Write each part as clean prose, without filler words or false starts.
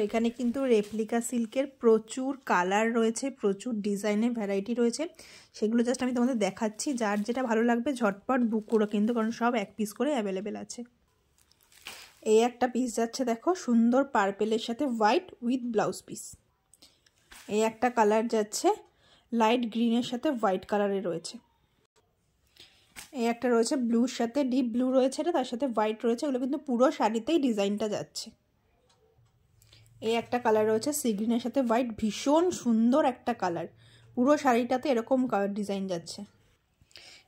এখানে কিন্তু রেপ্লিকা সিল্কের প্রচুর কালার রয়েছে, প্রচুর ডিজাইনের ভ্যারাইটি রয়েছে, সেগুলো জাস্ট আমি তোমাদের দেখাচ্ছি। যার যেটা ভালো লাগবে ঝটপট বুক করো কিন্তু, কারণ সব এক পিস করে অ্যাভেলেবেল আছে। এই একটা পিস যাচ্ছে দেখো সুন্দর পার্পেলের সাথে হোয়াইট উইথ ব্লাউজ পিস। এই একটা কালার যাচ্ছে লাইট গ্রিনের সাথে হোয়াইট কালারে রয়েছে। এই একটা রয়েছে ব্লুর সাথে ডিপ ব্লু রয়েছে, এটা তার সাথে হোয়াইট রয়েছে, এগুলো কিন্তু পুরো শাড়িতেই ডিজাইনটা যাচ্ছে। এই একটা কালার রয়েছে সি গ্রিনের সাথে হোয়াইট, ভীষণ সুন্দর একটা কালার, পুরো শাড়িটাতে এরকম ডিজাইন যাচ্ছে।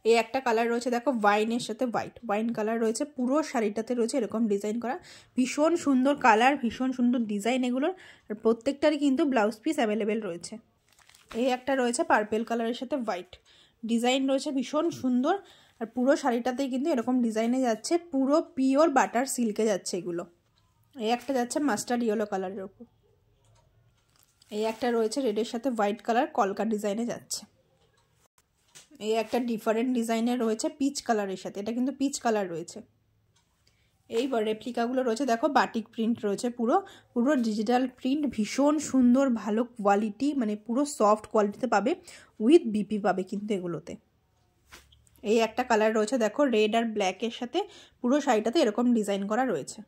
এই একটা কালার রয়েছে দেখো ওয়াইনের সাথে হোয়াইট, ওয়াইন কালার রয়েছে, পুরো শাড়িটাতে রয়েছে এরকম ডিজাইন করা, ভীষণ সুন্দর কালার, ভীষণ সুন্দর ডিজাইন এগুলোর, আর প্রত্যেকটারই কিন্তু ব্লাউজ পিস অ্যাভেলেবেল রয়েছে। এই একটা রয়েছে পার্পেল কালারের সাথে হোয়াইট, ডিজাইন রয়েছে ভীষণ সুন্দর, আর পুরো শাড়িটাতেই কিন্তু এরকম ডিজাইনে যাচ্ছে, পুরো পিওর বাটার সিল্কে যাচ্ছে এগুলো। এই একটা যাচ্ছে মাস্টার্ড ইয়েলো কালারের উপর। এই একটা রয়েছে রেডের সাথে হোয়াইট কালার, কলকা ডিজাইনে যাচ্ছে। এই একটা ডিফারেন্ট ডিজাইনের রয়েছে পিচ কালারের সাথে, এটা কিন্তু পিচ কালার রয়েছে। এই রেপ্লিকাগুলো রয়েছে দেখো বাটিক প্রিন্ট রয়েছে, পুরো পুরো ডিজিটাল প্রিন্ট, ভীষণ সুন্দর, ভালো কোয়ালিটি, মানে পুরো সফট কোয়ালিটিতে পাবে, উইথ বিপি পাবে কিন্তু এগুলোতে। এই একটা কালার রয়েছে দেখো রেড আর ব্ল্যাকের সাথে, পুরো শাড়িটাতে এরকম ডিজাইন করা রয়েছে।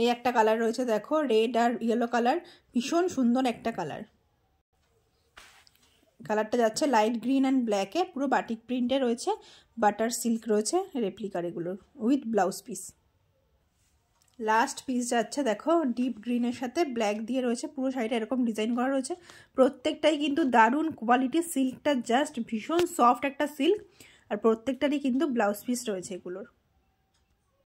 এই একটা কালার রয়েছে দেখো রেড আর ইয়েলো কালার, ভীষণ সুন্দর একটা কালার, কালারটা যাচ্ছে লাইট গ্রিন অ্যান্ড ব্ল্যাকে, পুরো বাটিক প্রিন্টে রয়েছে, বাটার সিল্ক রয়েছে রেপ্লিকার এগুলোর, with blouse piece. Last piece যাচ্ছে দেখো ডিপ গ্রিনের সাথে ব্ল্যাক দিয়ে রয়েছে, পুরো শাড়িটা এরকম ডিজাইন করা রয়েছে, প্রত্যেকটাই কিন্তু দারুণ কোয়ালিটির, সিল্কটা জাস্ট ভীষণ সফট একটা সিল্ক, আর প্রত্যেকটারই কিন্তু ব্লাউজ পিস রয়েছে এগুলোর।